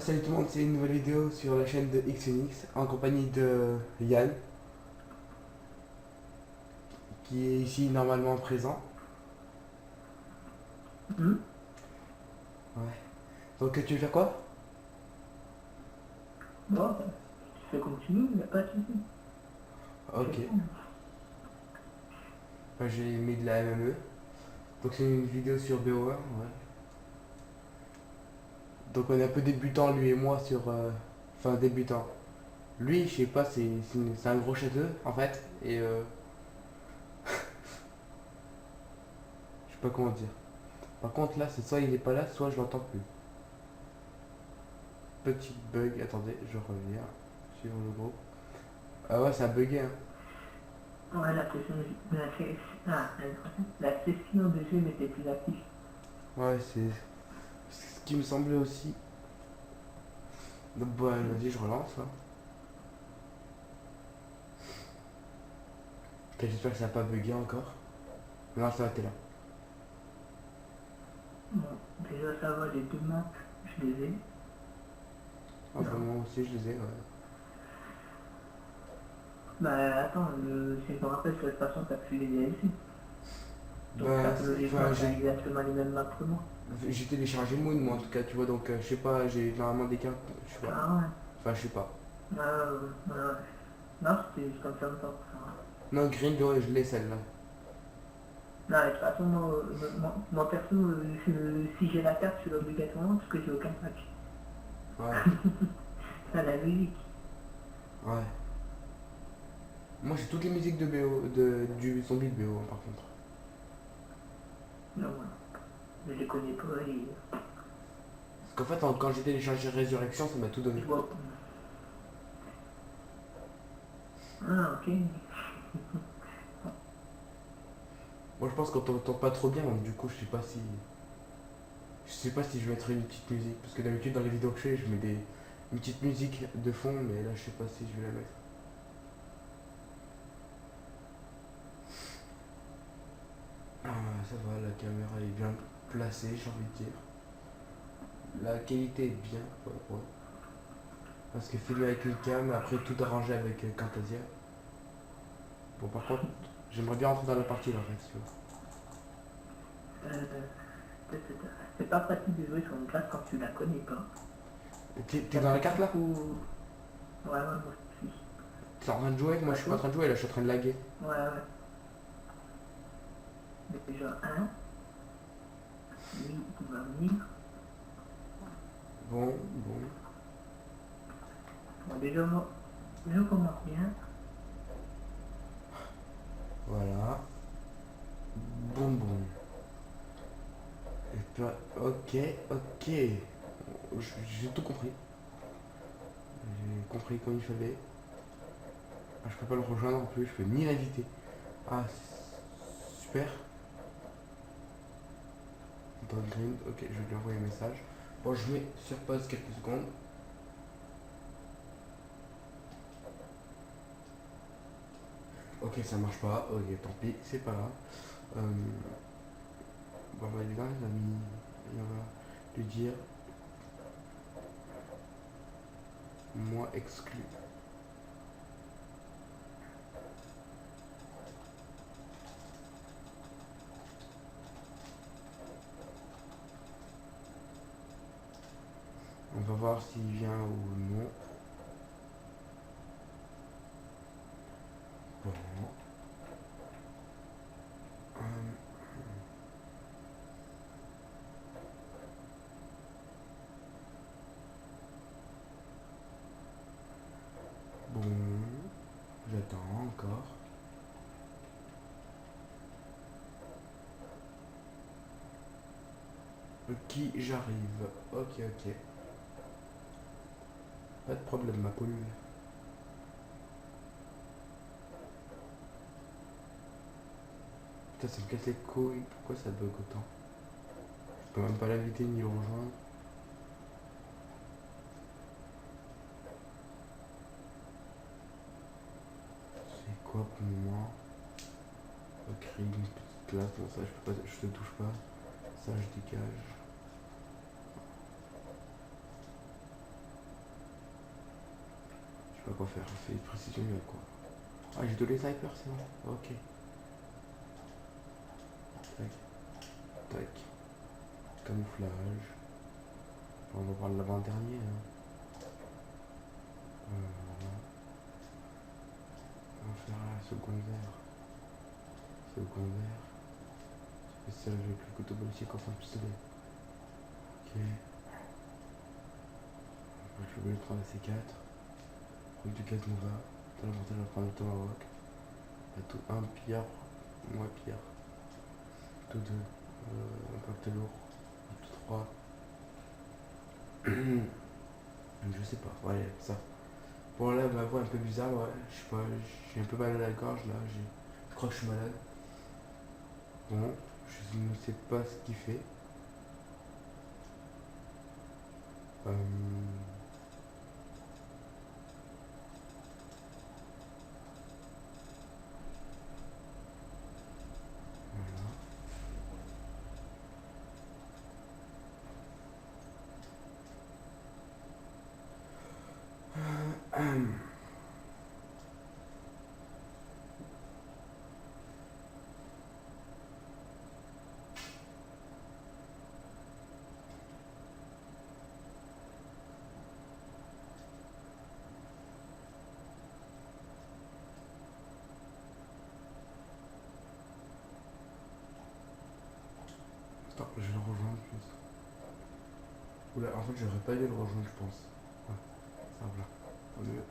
Salut tout le monde, c'est une nouvelle vidéo sur la chaîne de XNX en compagnie de Yann qui est ici normalement présent. Ouais. Donc tu veux faire quoi? Bon, tu fais comme tu veux, il n'y a pas de soucis. Ok. J'ai mis de la MME. Donc c'est une vidéo sur BO1, ouais. Donc on est un peu débutant lui et moi sur... Enfin débutant. Lui, je sais pas, c'est un gros château en fait. Et je sais pas comment dire. Par contre là, c'est soit il est pas là, soit je l'entends plus. Petit bug, attendez, je reviens. Suivant le groupe. Ah ouais, ça a bugué hein. Ouais, la session de jeu n'était plus active. Ouais, c'est ce qui me semblait aussi. Donc bon, vas-y, je relance là. Ok, j'espère que ça n'a pas bugué encore. Non, ça va, t'es là. Bon, déjà ça va, les deux maps, je les ai. Ah bah Non. moi aussi je les ai, ouais. Bah attends, si je me rappelle, de toute façon, t'as plus les DLC. Donc ça Bah, peut logiquement enfin, faire exactement les mêmes maps que moi. j'ai téléchargé Moon moi en tout cas, tu vois, donc je sais pas, j'ai normalement des cartes, je sais pas. Ah ouais. Enfin, je sais pas. Ouais. Non, c'était juste comme ça, ça. Non, Green, ouais, je l'ai celle-là. Non, de toute façon, moi perso, si j'ai la carte, je suis obligatoirement parce que j'ai aucun pack. Ouais, Ça, la logique. ouais. Moi j'ai toutes les musiques de BO, du zombie de BO par contre. Non, voilà. Je les connais pas et Parce qu'en fait, quand j'ai téléchargé Résurrection, ça m'a tout donné. je vois. Ah, ok. Moi je pense qu'on t'entend pas trop bien, donc du coup je sais pas si... Je sais pas si je vais mettre une petite musique, parce que d'habitude dans les vidéos que je fais, je mets une petite musique de fond, mais là je sais pas si je vais la mettre. Ah, ça va, la caméra est bien placée, j'ai envie de dire. La qualité est bien, ouais, ouais. Parce que filmer avec une cam, après tout arranger avec Camtasia. Bon, par contre, j'aimerais bien rentrer dans la partie là, en fait, tu Euh, c'est pas pratique de jouer sur une classe quand tu la connais pas. vois. T'es dans la carte là? Ouais, moi aussi. T'es en train de jouer? Moi je suis pas en train de jouer, là je suis en train de laguer. Ouais. Déjà, un, lui, il va venir. Bon, bon. Bon, déjà, moi, je commence bien. Voilà. Bon, bon. Et puis, ok. J'ai tout compris. J'ai compris comme il fallait. Ah, je peux pas le rejoindre en plus, je peux ni l'inviter. Ah, super. Dans le green, ok, je vais lui envoyer un message. Bon, je mets sur pause quelques secondes. Ok, ça marche pas. Ok, tant pis, c'est pas grave. Bon, bah, il est là, les amis. Et on va lui dire moi exclu. On va voir s'il vient ou non. Bon. Hum, Bon. J'attends encore. Qui j'arrive. Ok. Pas de problème, ma poule. Putain, ça me casse les couilles. Pourquoi ça bug autant? Je peux même pas l'inviter ni le rejoindre. C'est quoi pour moi? crée une petite classe. Bon, ça, je peux pas, je te touche pas. Ça, je dégage. Je sais pas quoi faire. Je fais une précision, quoi. Ah, j'ai donné sniper, c'est bon. Ok. Tac. Tac. Camouflage. On va voir l'avant-dernier. Hein. Voilà. On va faire la secondaire. Secondaire. Spécial avec le couteau ballistique enfin pistolet. Ok. Je vais prendre la C4. Route du Casanova. Dans l'avantage, je vais prendre le Tomahawk. Tout un pillard. Moins pillard. Tout deux. Impact lourd. Tout trois. Je sais pas. Ouais, ça. Bon là, ma voix est un peu bizarre. Ouais. Je sais pas. J'ai un peu mal à la gorge là. Je crois que je suis malade. Bon. Je ne sais pas ce qu'il fait. Attends, je vais le rejoindre plus. Oula, en fait, j'aurais pas dû le rejoindre, je pense. Ouais, ça va. Au mieux.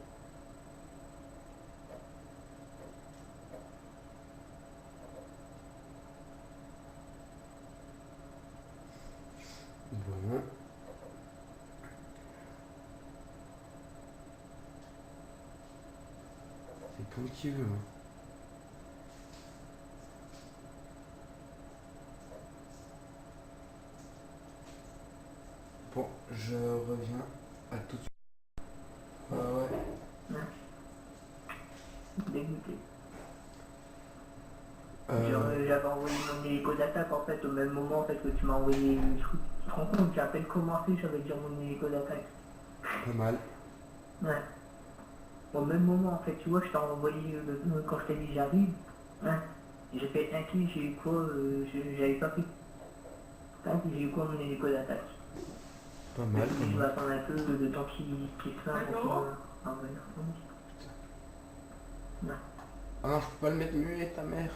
Bon. C'est comme tu veux. Hein. Bon, je reviens à tout de suite. Ouais. Dégoûté. Euh, J'avais envoyé mon hélico d'attaque en fait au même moment en fait que tu m'as envoyé le truc. Tu te rends compte, j'ai à peine commencé, j'avais déjà mon hélico d'attaque. pas mal. Ouais. Au même moment en fait, tu vois, je t'ai envoyé quand je t'ai dit j'arrive. Ouais. J'ai fait un kill, j'ai eu quoi, j'avais pas pris. Tac, j'ai eu quoi mon hélico d'attaque. Pas mal. Et je vais attendre un peu de temps qu'il se fasse pour envoyer. Non. Ah non, je peux pas le mettre muet, ta mère.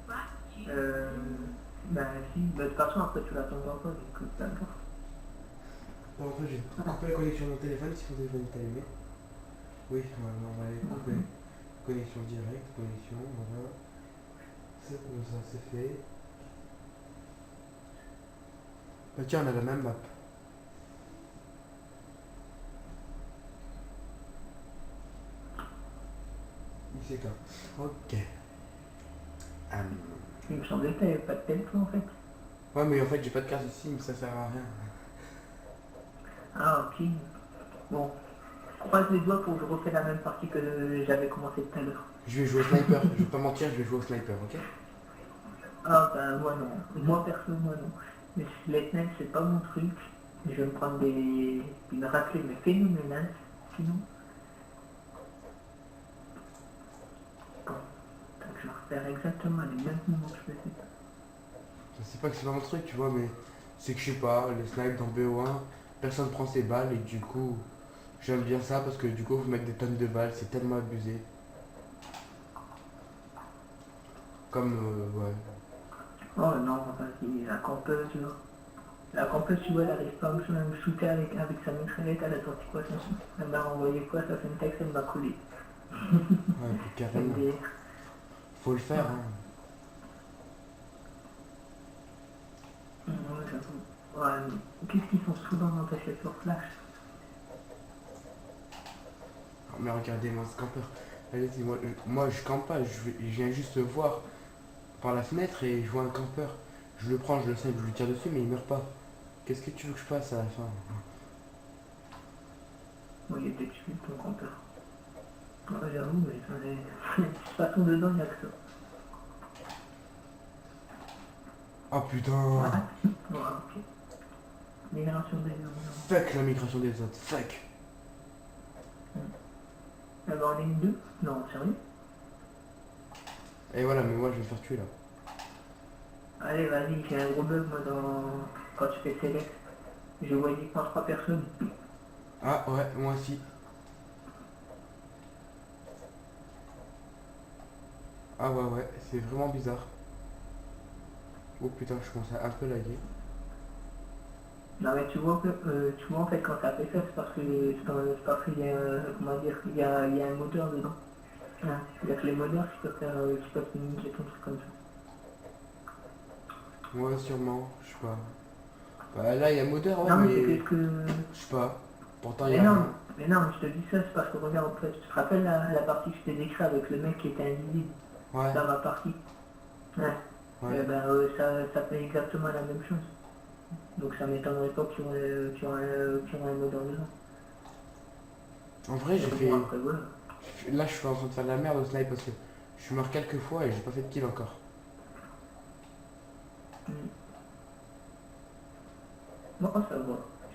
Bah si, bah, de toute façon après tu l'attendras pas, donc peu importe. Non, en fait, j'ai coupé la connexion de mon téléphone si mon téléphone est allumé. Oui, normalement, on va aller couper. Connexion directe, connexion, voilà. C'est comme ça, c'est fait. Bah tiens, on a la même map. C'est quoi? Ok. Il me semblait que t'avais pas de téléphone en fait. Ouais, mais en fait, j'ai pas de carte ici, mais ça sert à rien. Ah ok. Bon, croise les doigts pour que je refais la même partie que j'avais commencé tout à l'heure. Je vais jouer au sniper, je vais pas mentir, je vais jouer au sniper, ok? Ah bah moi non. Moi perso, moi non. Mais les snipes c'est pas mon truc. Je vais me prendre une raclée mais phénoménale. Sinon. Bon. Donc je vais refaire exactement les mêmes moments que je faisais. Je sais pas que c'est pas mon truc, tu vois, mais c'est que je sais pas, les snipes dans BO1, personne prend ses balles et du coup, j'aime bien ça parce que du coup, vous mettre des tonnes de balles, c'est tellement abusé. Comme, ouais. Oh non, vas-y, la campeuse, tu vois. La campeuse, tu vois, elle arrive pas à me shooter avec sa mitraillette, elle a sorti quoi ça? Elle m'a renvoyé quoi, ça fait une texte, elle m'a collé. Ouais, carrément. MDR. Faut le faire, hein. Ouais, j'avoue. Ouais, mais qu'est-ce qu'ils sont souvent dans ta chef sur flash? Oh, mais regardez, moi, ce campeur. Allez-y, moi je campe pas, je viens juste voir par la fenêtre et je vois un campeur. Je le prends, je le snipe, je lui tire dessus, mais il meurt pas. Qu'est-ce que tu veux que je fasse à la fin? Moi, il était tué, ton campeur. Ouais, j'avoue, mais de toute façon, dedans, il y a que ça. Oh putain. Voilà. Voilà, ok. Migration des zones. Fuck la migration des autres. Fuck. D'abord en ligne 2. Non, sérieux. Et voilà, mais moi je vais me faire tuer là. Allez, vas-y, j'ai un gros bug moi quand tu fais select. Je vois uniquement 3 personnes. Ah ouais, moi aussi. Ah ouais, ouais, c'est vraiment bizarre. Oh putain, je commence à un peu laguer. Non mais tu vois en fait quand ça fait ça, c'est parce qu'il y a comment dire, il y a un moteur dedans. Hein, il y a que les moteurs qui peuvent communiquer ton truc comme ça. Ouais, sûrement, je sais pas. Bah là, il y a moteur, ouais, Non mais c'est mais que je sais pas. Pourtant, il y mais a non, rien. mais non, mais je te dis ça, c'est parce que regarde en fait, tu te rappelles la partie que je t'ai décrite avec le mec qui était invisible, Ouais, dans ma partie. Ouais. ouais. Eh ben ça fait exactement la même chose. Donc ça m'étonnerait pas qu'il y aurait un moteur dedans. En vrai, j'ai Mais fait... bon après voilà. Là, je suis en train de faire de la merde au snipe parce que je suis mort quelques fois et j'ai pas fait de kill encore. Hmm. Bon ça va.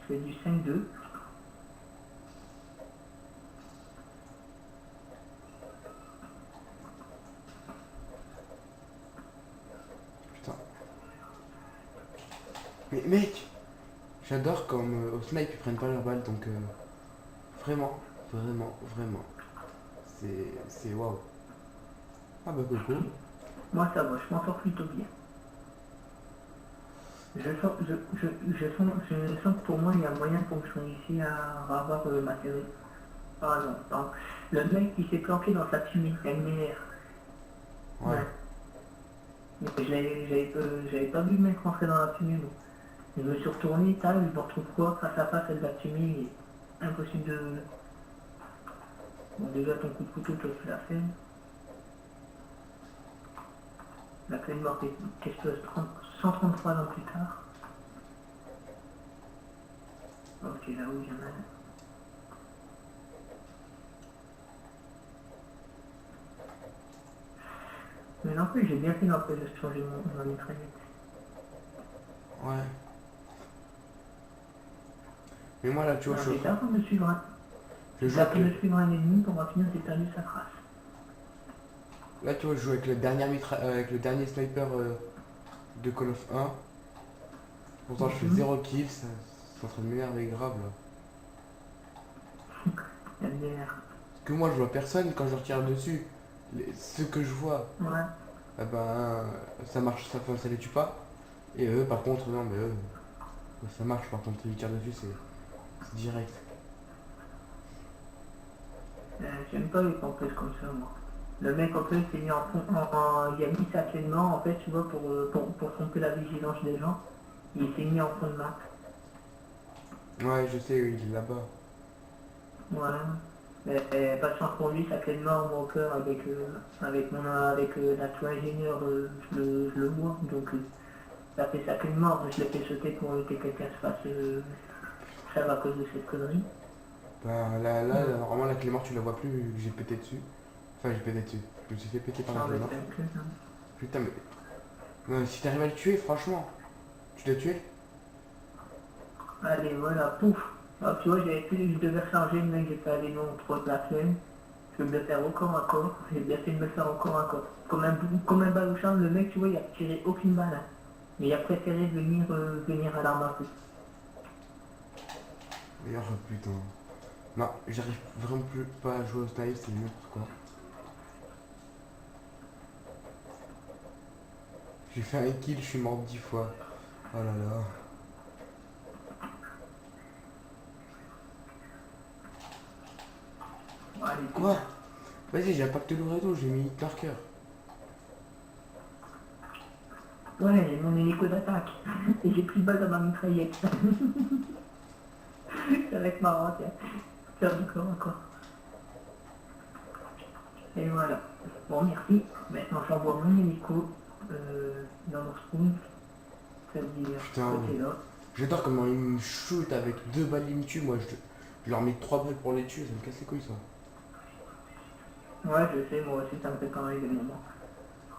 Je fais du 5-2. Putain. Mais mec, j'adore comme au snipe ils prennent pas leurs balles, donc vraiment, vraiment, vraiment. C'est waouh. Ah bah coco. Moi ça va, je m'en sors plutôt bien. Je sens que pour moi il y a moyen pour que je réussisse à avoir ma série. Par exemple, le mec qui s'est planqué dans sa fumée, il m'énerve. Ouais. Ouais. Mais j'avais pas vu le mec rentrer dans la fumée, donc. Je me suis retourné, je me retrouve quoi face à face avec la fumée, et impossible de. Bon déjà ton coup de couteau toi tu l'as fait. La clé de mort qu'est-ce que 133 ans plus tard. Ok là où il y en a. Mais non plus j'ai bien fait n'empêche de changer ma mitraillette. Ouais. Mais moi là, tu vois, Non, je suis c'est ça pour me suivre un. je C'est joue ça avec pour le... me suivre un ennemi pour en finir j'ai perdu sa trace. Là, tu vois, je joue avec le dernier avec le dernier sniper de Call of 1. Pourtant, je fais Mhm. 0 kills, c'est en train de m'énerver grave là. La merde. Parce que moi, je vois personne quand je retire dessus. Ceux que je vois, Ouais. eh ben, ça marche, ça les tue pas. Et eux, par contre, non, mais eux, ça marche. Par contre, ils tirent dessus, c'est direct. J'aime pas les campeuses comme ça, moi. Le mec, en fait, s'est mis en fond, il a mis sa clé de main, en fait, tu vois, pour tromper la vigilance des gens. Il s'est mis en fond de main. Ouais, je sais, oui, il est là-bas. Voilà. Mais pas de chance pour lui, sa clé de main au mon cœur avec notre ingénieur, je le vois. Donc, ça fait sa clé de main, je l'ai fait sauter pour que quelqu'un se fasse ça à cause de cette connerie. Ben, là, normalement, la clé morte, tu la vois plus, vu que j'ai pété dessus. Enfin, j'ai pété dessus. Je me suis fait péter par la Non, clé mais morte. c'est une clé, hein. Putain, mais si t'arrives à le tuer, franchement, tu l'as tué? Allez, voilà, pouf. Alors, tu vois, je devais changer, le mec, j'ai fait aller non trop de la flemme. Je vais me le faire au corps à corps. J'ai bien fait de me le faire au corps à corps. Comme un balouchard, le mec, tu vois, il a tiré aucune balle. Hein. Mais il a préféré venir à l'arme à feu. Et oh putain. Non, j'arrive vraiment plus pas à jouer au snipe, c'est n'importe quoi. J'ai fait un kill, je suis mort 10 fois. Oh là là. Bon, allez, Quoi? Vas-y, j'ai impacté le réseau, j'ai mis marqueur. ouais, j'ai mon hélico d'attaque. Et j'ai plus de balles dans ma mitraillette. Ça va être marrant, tiens. Faire du corps à corps. Et voilà. Bon, merci. Maintenant, j'envoie mon hélico dans leur spawn. Ça veut dire Putain, côté là. j'adore comment ils me shoot avec 2 balles, ils me tuent. Moi, je leur mets 3 balles pour les tuer, ça me casse les couilles ça. Ouais, je sais, moi aussi, ça me fait pareil des moments.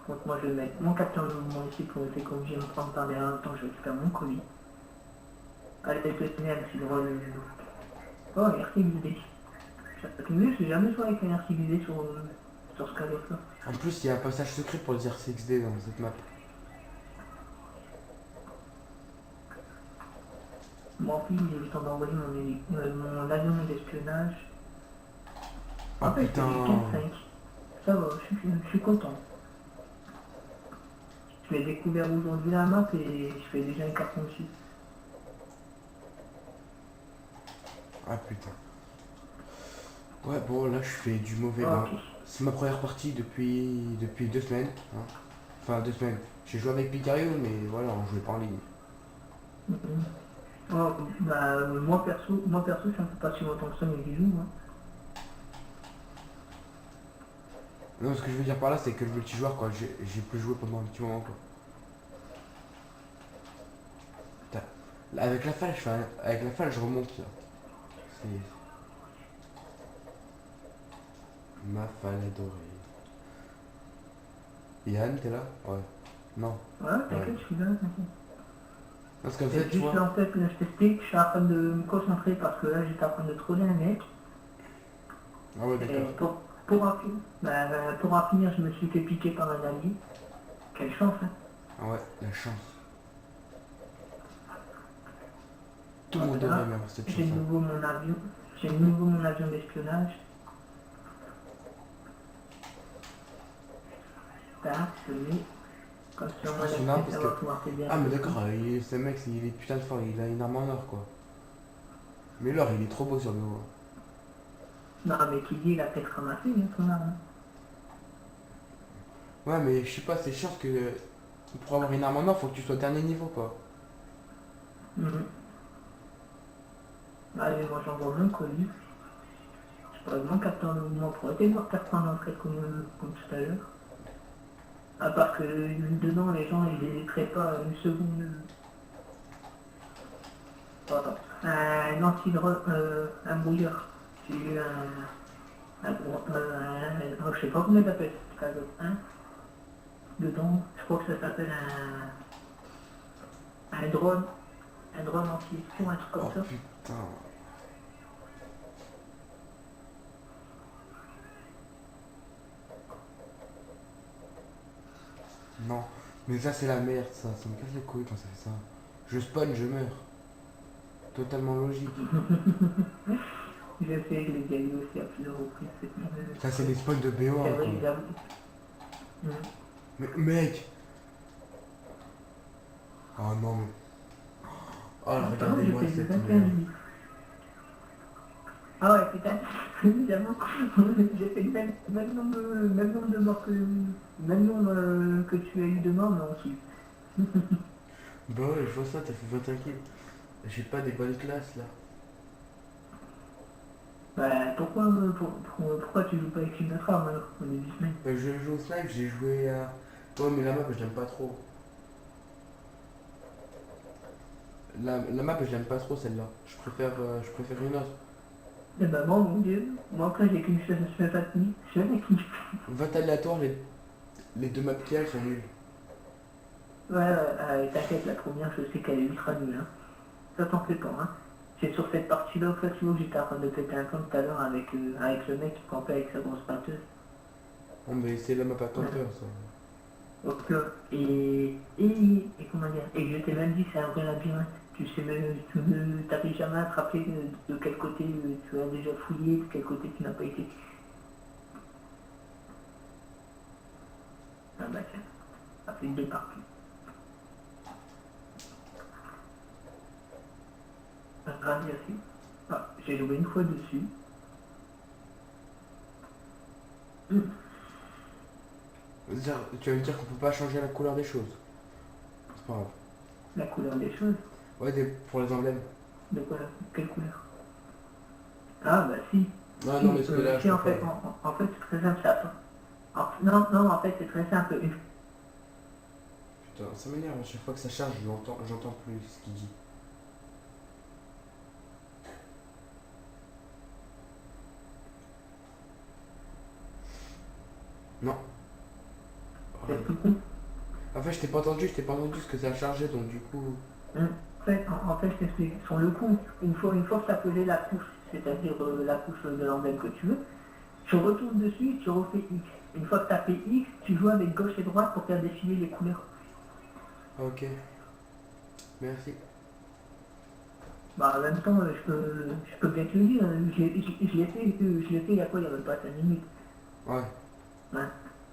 Donc moi je vais mettre mon capteur de mouvement ici pour éviter que je me prendre par derrière le temps que je récupère mon colis. Allez, le si le rôle. Oh, RCBD. J'ai jamais joué avec un RCBD sur ce cadre-là. En plus, il y a un passage secret pour les RCXD dans cette map. Bon, puis j'ai eu le temps d'envoyer mon avion d'espionnage. Ah En fait, putain. j'ai 15-5. Ça va, je suis content. Je l'ai découvert aujourd'hui la map et je fais déjà une carton dessus. Ah putain. Ouais, bon, là, je fais du mauvais. Ah, Bon, ok. c'est ma première partie depuis 2 semaines. Hein. Enfin, 2 semaines. J'ai joué avec Picario, mais voilà, on jouait pas en ligne. Mhm. Oh, bah, moi perso, ça me fait pas si longtemps que ça, mais j'y joue. Hein. Non, ce que je veux dire par là, c'est que le multijoueur, quoi, j'ai plus joué pendant un petit moment, quoi. Putain. Là, avec la falle, avec la falle, je remonte, là. C'est... Ma falle adorée. Yann, t'es là? Ouais. Non. Ouais, t'inquiète, je suis là, t'inquiète. Parce qu'en C'est fait, tu juste vois... en fait, là, je t'explique, je suis en train de me concentrer parce que là, j'étais en train de troller un mec. Ah ouais, Et d'accord. pour en finir, je me suis fait piquer par un ami. Quelle chance, hein. Ah ouais, la chance. Tout le Ah, monde là, devrait avoir cette j'ai de chance. nouveau mon avion. J'ai de nouveau mon avion d'espionnage. Là, je le mets. Comme Je sur mon prends son arme avion, parce ça va que... pouvoir t'aider. Ah mais d'accord, ce mec, il est putain de fort, il a une arme en or, quoi. Mais l'or, il est trop beau sur le haut. Non, mais qui dit, il a peut-être ramassé, hein, son arme. Ouais, mais je sais pas, c'est chiant parce que... Pour avoir une arme en or, faut que tu sois dernier niveau, quoi. Mhm. Allez, moi j'envoie mon colis. Je pourrais mon capteur de mouvement pour aider voir faire prendre en fait comme tout à l'heure. À part que dedans, les gens, ils n'hésiteraient pas une seconde. Pardon. Un antidrone, un brouilleur. J'ai eu je sais pas comment il s'appelle, hein. Dedans, je crois que ça s'appelle un drone. Un drone anti-espion, un truc Oh comme ça. putain. Non. Mais ça, c'est la merde, ça. Ça me casse les couilles quand ça fait ça. Je spawn, je meurs. Totalement logique. Je sais, je l'ai déjà eu aussi à plusieurs reprises cette nouvelle. Ça, c'est des spawns de C'est BO1, vrai, quoi. j'avoue. Mais mec. Oh non, mais... Oh, regardez-moi J'ai fait cette 21 merde. minutes. Ah ouais, putain, évidemment, j'ai fait le même nombre de morts même nombre que tu as eu de morts, mais aussi. Bah ouais, je vois ça, t'as fait 21 kills. J'ai pas des bonnes classes, là. Bah, pourquoi tu joues pas avec une autre arme alors, au début de semaine? Bah, je joue au snipe, j'ai joué à... Ouais, mais la map, je l'aime pas trop. La map, je l'aime pas trop, celle-là. Je préfère une autre. Eh ben moi, mon dieu, moi après j'ai qu'une chose, je fais pas de nuit, je fais avec qui. Vote aléatoire, les deux maps qu'il y a, elles sont nulles. Ouais, t'inquiète, la première, je sais qu'elle est ultra nulle, hein. Ça t'en fait pas, hein. C'est sur cette partie-là, en fait, tu vois, que j'étais en train de péter un camp tout à l'heure avec le mec qui campait avec sa grosse batteuse. Oh, mais c'est la map à campeur, ça. Donc, et comment dire, et je t'ai même dit c'est un vrai labyrinthe. Tu sais même, tu ne t'arrives jamais à te rappeler de quel côté tu as déjà fouillé, de quel côté tu n'as pas été. Ah bah tiens, ça fait deux parties. Ravi aussi. Ah, j'ai joué une fois dessus. Tu vas me dire qu'on peut pas changer la couleur des choses. C'est pas grave. La couleur des choses. Ouais, pour les emblèmes. De quoi? Quelle couleur? Ah bah si. Non, Si, non, mais ce que là, si, je en peux fait, pas. en fait c'est très simple ça. Non, en fait c'est très simple. Putain, ça m'énerve, à chaque fois que ça charge, j'entends plus ce qu'il dit. Non. Oh, C'est tout con. En fait, je t'ai pas entendu ce que ça a chargé, donc du coup... En fait, je t'explique. Sur le coup, une fois que tu as posé la couche, c'est-à-dire la couche de l'emblème que tu veux, tu retournes dessus et tu refais X. Une fois que tu as fait X, tu joues avec gauche et droite pour faire défiler les couleurs. Ok. Merci. Bah, en même temps, je peux bien te le dire, je l'ai fait, il y a quoi, il y a même pas 5 minutes. Ouais. Ouais.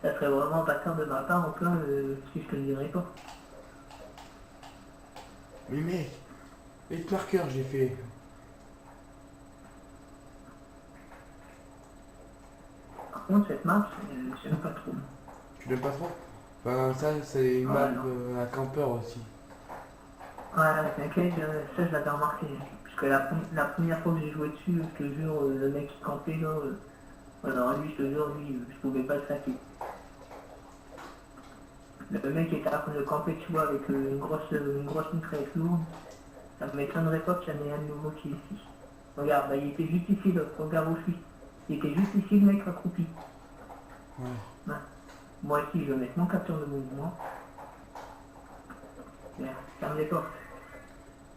Ça serait vraiment bâtard de ma part, en plein, si je te le dirais pas. Mais mec, les marqueurs, j'ai fait. Par contre, cette map, j'aime pas trop. Tu l'aimes pas trop? Ben ça, c'est une Ouais, map non. à campeur aussi. Ouais, t'inquiète, ça je l'avais remarqué. Parce que la première fois que j'ai joué dessus, je te jure, le mec qui campait là, alors lui, je te jure, lui, je pouvais pas le saquer. Le mec était en train de camper, tu vois, avec une grosse mitraillette lourde. Ça ne m'étonnerait pas qu'il y en ait un nouveau qui est ici. Regarde, bah, il était juste ici, là, regarde où je suis. Il était juste ici, le mec accroupi. Ouais. Ouais. Moi ici, je vais mettre mon capteur de mouvement. Merde, ferme les portes.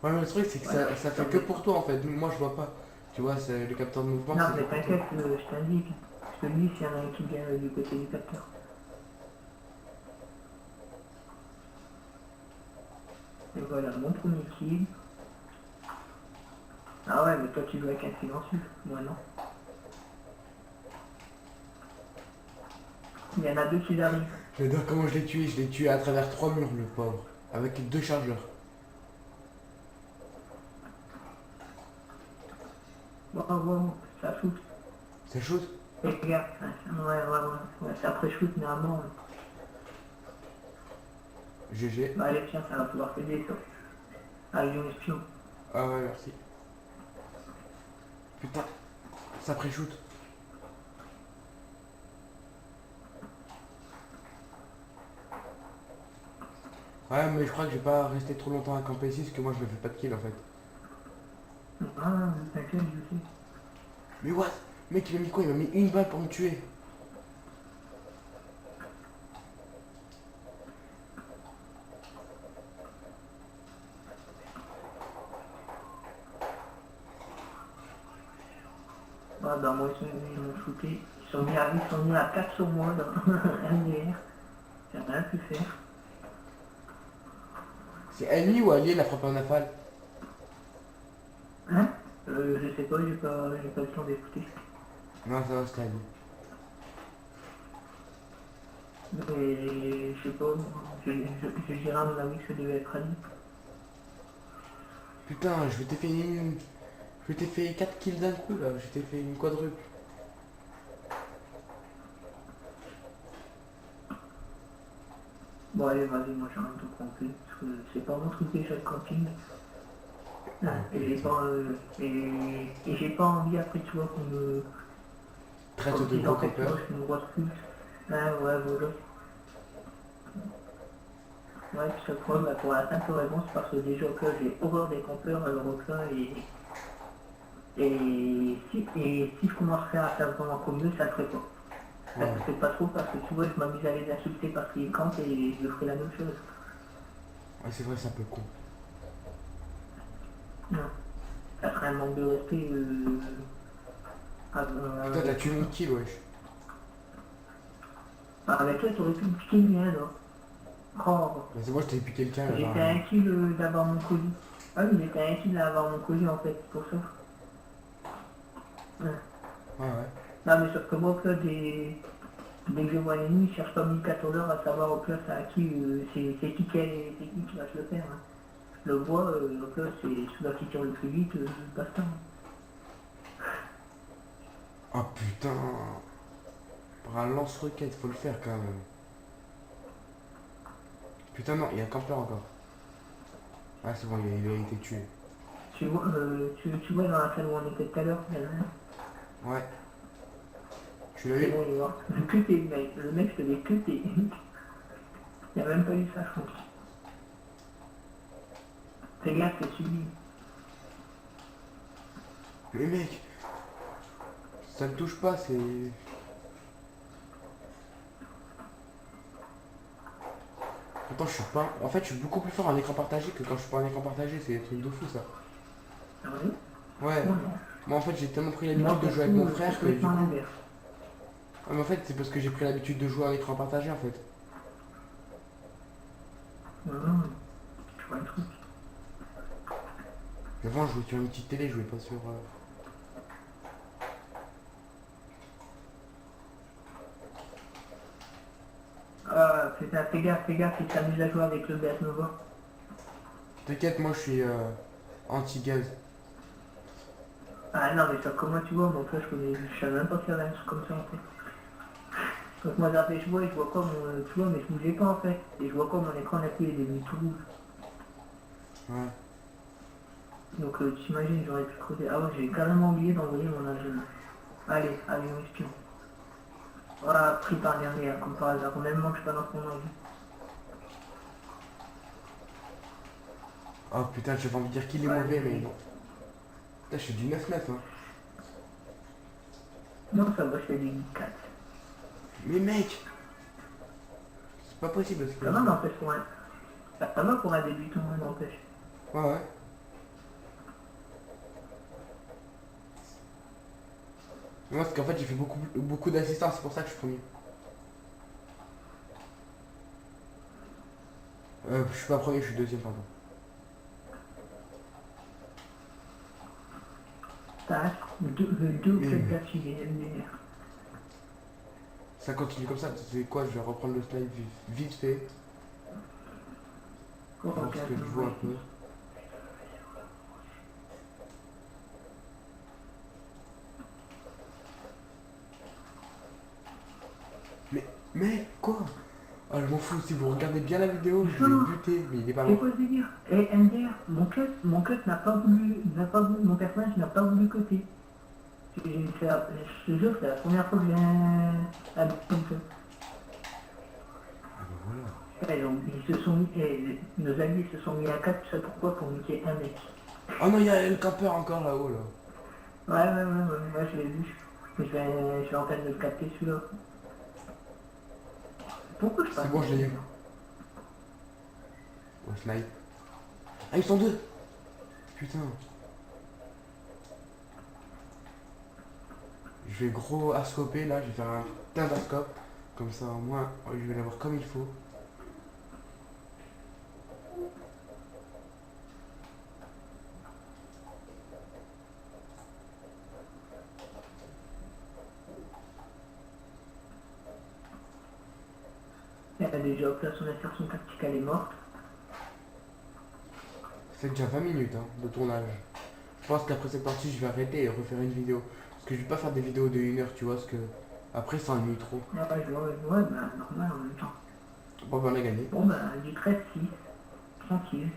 Ouais, mais le truc, c'est que Voilà. ça fait que pour toi en fait. Moi, je vois pas. Tu vois, c'est le capteur de mouvement, Non, c'est mais que pour toi. t'inquiète, je t'indique. Je te dis s'il y en a un qui vient du côté du capteur. Et voilà, mon premier kill. Ah ouais, mais toi tu joues avec un silencieux. Moi non. Il y en a deux qui arrivent. J'adore comment je l'ai tué. Je l'ai tué à travers 3 murs, le pauvre. Avec 2 chargeurs. Wow, wow, ça shoot. C'est chaud? Et regarde, ouais, ça après shoot, mais avant, GG. bah allez, tiens, ça va pouvoir t'aider, ça. Avion espion. Ah ouais, merci. Putain, ça pré-shoot. Ouais, mais je crois que je vais pas rester trop longtemps à camper ici, parce que moi je me fais pas de kill en fait. Ah, t'inquiète, je sais. Mais what? Mec, il m'a mis quoi? Il m'a mis une balle pour me tuer. Ouais, bah moi, ils m'ont shooté. Ils sont mis à 4 sur moi dans MDR. J'ai rien pu faire. C'est ennemi ou allié la frappe en aval? Hein je sais pas, j'ai pas le temps d'écouter. Non, ça va, c'était allié. Mais je sais pas, je dirais à mon ami que ça devait être Ali. Putain, je t'ai fait 4 kills d'un coup là, je t'ai fait une quadruple. Bon allez, vas-y, moi j'ai rien de compris, parce que c'est pas mon truc déjà de camping. Ah, Et j'ai pas envie après, tu vois, qu'on me... Traite Comme de si gros en fait, tu vois, campeurs. je suis une grosse pute. Ah ouais, voilà. Ouais, tout ça, quoi, bah, pour la simple raison, c'est parce que déjà que j'ai horreur des campeurs, alors que là, et si je commencerais à faire vraiment comme eux, ça le ferait pas. Ça Ouais. ne fait pas trop parce que tu vois, je m'amuse à les insulter parce qu'ils campent et je ferai la même chose. Ouais, c'est vrai, c'est un peu con. Non. Ça serait un manque de respect. Putain, t'as tué mon kill, wesh. Avec toi, t'aurais pu me piquer bien, là. Oh, Bah, c'est moi, je t'ai plus quelqu'un là. j'étais un kill d'avoir mon colis. Ah oui, j'étais un kill d'avoir mon colis en fait, c'est pour ça. Ouais. Ouais, ouais. Non, mais sauf que moi, que dès que je vois l'ennemi, je cherche pas 14 heures à savoir au plus à qui, c'est qui va se le faire. Hein. Je le vois, au plus, c'est celui qui tire le plus vite, basta. Oh putain. Par un lance-roquette, faut le faire quand même. Putain, non, il y a un campeur encore. Ah, c'est bon, il a été tué. Tu vois, tu vois dans la salle où on était tout à l'heure, il y en a un. Ouais. Tu l'as C'est eu? bon, il est mort. Cuté, le mec. Le mec, je te l'ai cuté. Il a même pas eu sa chance. Fais gaffe, c'est subi. Mais mec, ça ne touche pas, c'est... Pourtant, je suis pas... En fait, je suis beaucoup plus fort en écran partagé que quand je suis pas en écran partagé. C'est des trucs de fou, ça. Ah oui? Ouais. Non, Moi, en fait, j'ai tellement pris moi, l'habitude de pour jouer avec tout, mon frère que c'est du coup... complètement l'inverse. Ouais, mais en fait, c'est parce que j'ai pris l'habitude de jouer en écran partagé, en fait. Non, non, je vois le truc. Avant, je jouais sur une petite télé, je jouais pas sur... Ah, putain, fais gaffe, il s'amuse à jouer avec le BS Nova. T'inquiète, moi, je suis anti-gaz. Ah non, mais ça, comment tu vois, mon frère, je savais même pas qu'il y avait un truc comme ça, en fait. Donc moi, après, je vois quoi, tu vois, mais je bougeais pas, en fait. Et je vois quoi, mon écran, là, il est devenu tout rouge. Ouais. Donc, t'imagines, j'aurais pu creuser. Ah ouais, j'ai carrément oublié d'envoyer mon agenda. Allez, question. Voilà, pris par derrière, comme par hasard. Même moi, je suis pas dans son avis. Oh putain, j'avais envie de dire qu'il est Ouais, mauvais, oui. mais non. Putain, je suis du 9-9, hein. Non, ça va, je fais du 4. Mais mec, c'est pas possible parce que... Ça va, n'empêche pour un... Ça va pour un débutant, n'empêche. Ouais, ouais. Moi, parce qu'en fait, j'ai fait beaucoup d'assistance, c'est pour ça que je suis premier. Je suis pas premier, je suis deuxième, pardon. Tac, le double d'affilée, MDR. Ça continue comme ça, c'est quoi? Je vais reprendre le slide vite fait. Oh, Voir ce regarde, que je vois un peu. Mais quoi? Ah, je m'en fous, si vous regardez bien la vidéo, je vais le buter, mais il est pas C'est mort. quoi ce délire? Et MDR, mon cut n'a pas voulu, mon personnage n'a pas voulu coter. Je te jure, c'est la première fois que j'ai un comme ça. Ah bah voilà. Et donc, ils se sont mis, nos alliés se sont mis à 4, tu sais pourquoi? Pour niquer un mec. Oh non, il y a le campeur encore là-haut, là. Ouais, je l'ai vu. Je vais en train de le capter celui-là. Pourquoi je C'est passe? bon, je l'ai eu. Oh, snipe. Ah, ils sont deux. Putain. Je vais gros ascoper là, je vais faire un putain d'ascope. Comme ça au moins, je vais l'avoir comme il faut. Elle a déjà en place son insertion tactique, elle est morte. C'est déjà 20 minutes hein, de tournage. Je pense qu'après cette partie, je vais arrêter et refaire une vidéo. Parce que je vais pas faire des vidéos de 1 heure, tu vois, parce que après ça ennuie trop. Ah bah, ouais, bah, normal en même temps. Bon, bah on a gagné. Bon, bah, du 13-6. Tranquille.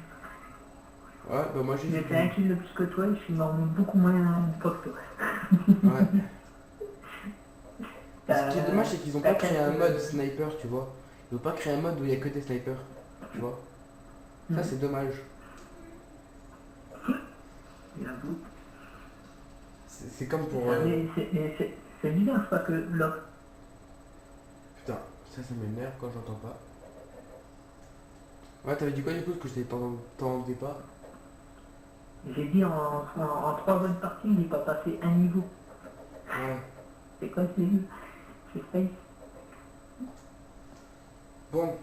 Ouais, bah moi j'ai J'ai fait. fait un kill de plus que toi et je suis mort beaucoup moins fois que toi. Ouais. Ce qui est dommage, c'est qu'ils ont pas créé un mode sniper, tu vois. Ils ont pas créé un mode où il y a que des snipers, tu vois. Ça c'est dommage. J'avoue. C'est comme pour... Mais c'est bizarre, c'est pas que l'offre. Putain, ça m'énerve quand j'entends pas. Ouais, t'avais dit quoi du coup, parce que je t'entendais pas. J'ai dit en 3 bonnes parties, il n'est pas passé un niveau. Ouais. C'est quoi ce niveau? C'est space. Bon,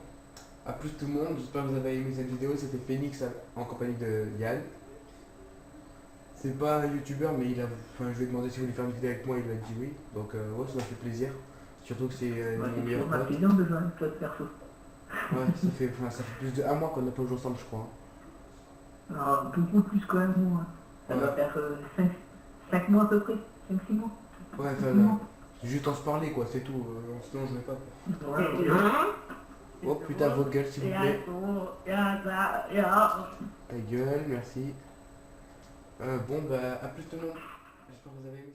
à plus tout le monde, j'espère que vous avez aimé cette vidéo. C'était Phoenix en compagnie de Yann. C'est pas un youtubeur, mais il a... Enfin, je lui ai demandé si vous voulez faire une vidéo avec moi, il m'a dit oui. Donc ouais, ça m'a fait plaisir. Surtout que c'est mon meilleur Ma pote. plaisir de jouer avec toi de perso. Ouais, ça fait plus de 1 mois qu'on n'a pas joué ensemble, je crois. Alors, beaucoup plus quand même, moi. Ça doit faire 5 mois à peu près. 5-6 mois. Ouais, enfin, juste en se parler, quoi, c'est tout. Sinon, je vais pas. Oh putain, vos gueules, s'il vous plaît. Ta gueule, merci. Bon, bah, à plus tout le monde. J'espère que vous avez aimé.